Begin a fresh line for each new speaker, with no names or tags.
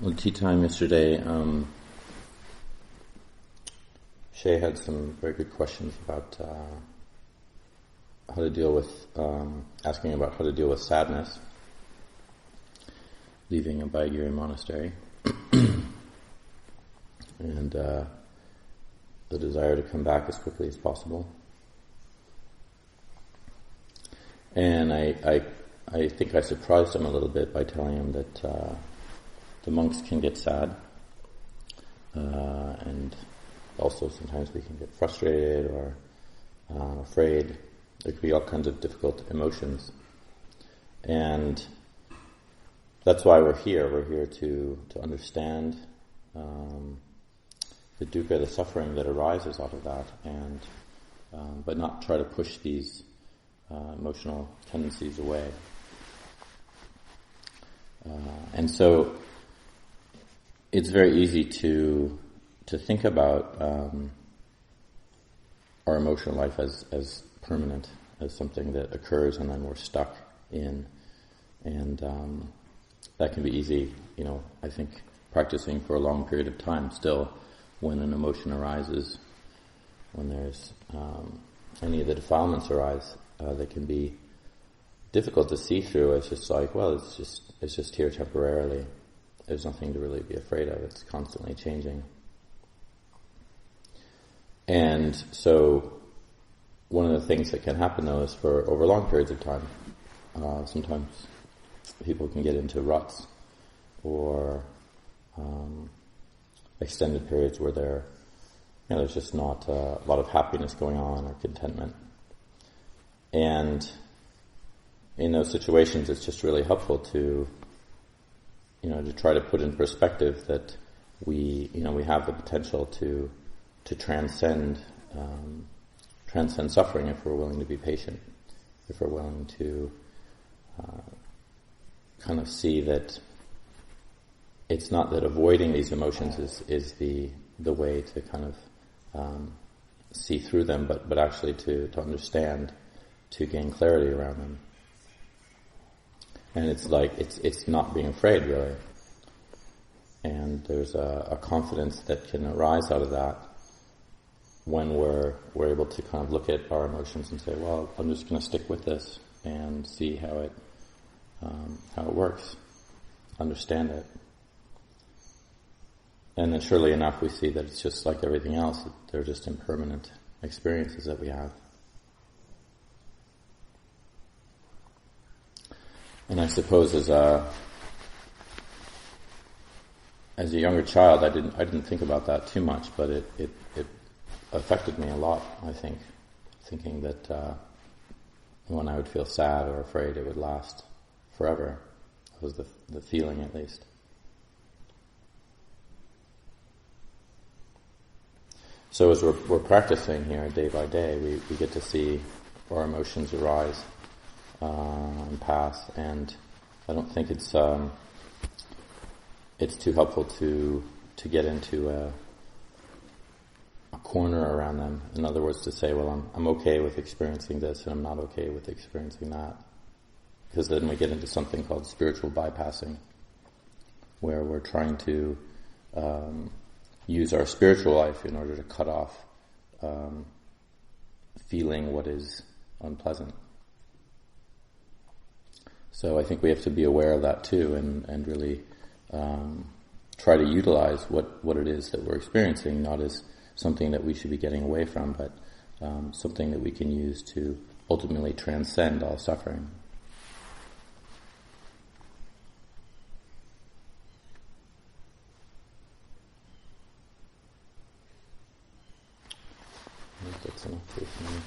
Well, tea time yesterday, Shay had some very good questions about how to deal with, asking about how to deal with sadness, leaving Abhayagiri Monastery, and the desire to come back as quickly as possible. And I think I surprised him a little bit by telling him that the monks can get sad, and also sometimes we can get frustrated or afraid. There could be all kinds of difficult emotions. And that's why we're here. We're here to understand the dukkha, the suffering that arises out of that, and but not try to push these emotional tendencies away. And so it's very easy to think about our emotional life as permanent, as something that occurs and then we're stuck in, and that can be easy, I think, practicing for a long period of time still. When an emotion arises, when there's any of the defilements arise, they can be difficult to see through. It's just like, well, it's just here temporarily. There's nothing to really be afraid of. It's constantly changing. And so one of the things that can happen, though, is for over long periods of time. Sometimes people can get into ruts or extended periods where there's just not a lot of happiness going on or contentment. And in those situations, it's just really helpful to try to put in perspective that we have the potential to transcend suffering if we're willing to be patient, if we're willing to kind of see that it's not that avoiding these emotions is the way to kind of see through them, but actually to understand, to gain clarity around them. And it's like, it's not being afraid, really. And there's a confidence that can arise out of that when we're able to kind of look at our emotions and say, well, I'm just going to stick with this and see how it works, understand it. And then surely enough we see that it's just like everything else, that they're just impermanent experiences that we have. And I suppose as a younger child, I didn't think about that too much, but it affected me a lot, I think, thinking that when I would feel sad or afraid, it would last forever. That was the feeling, at least. So as we're practicing here day by day, we get to see our emotions arise and pass, and I don't think it's too helpful to get into a corner around them. In other words, to say, well, I'm okay with experiencing this and I'm not okay with experiencing that. Because then we get into something called spiritual bypassing, where we're trying to use our spiritual life in order to cut off feeling what is unpleasant. So I think we have to be aware of that too, and really try to utilize what it is that we're experiencing, not as something that we should be getting away from, but something that we can use to ultimately transcend all suffering. I think that's enough for me.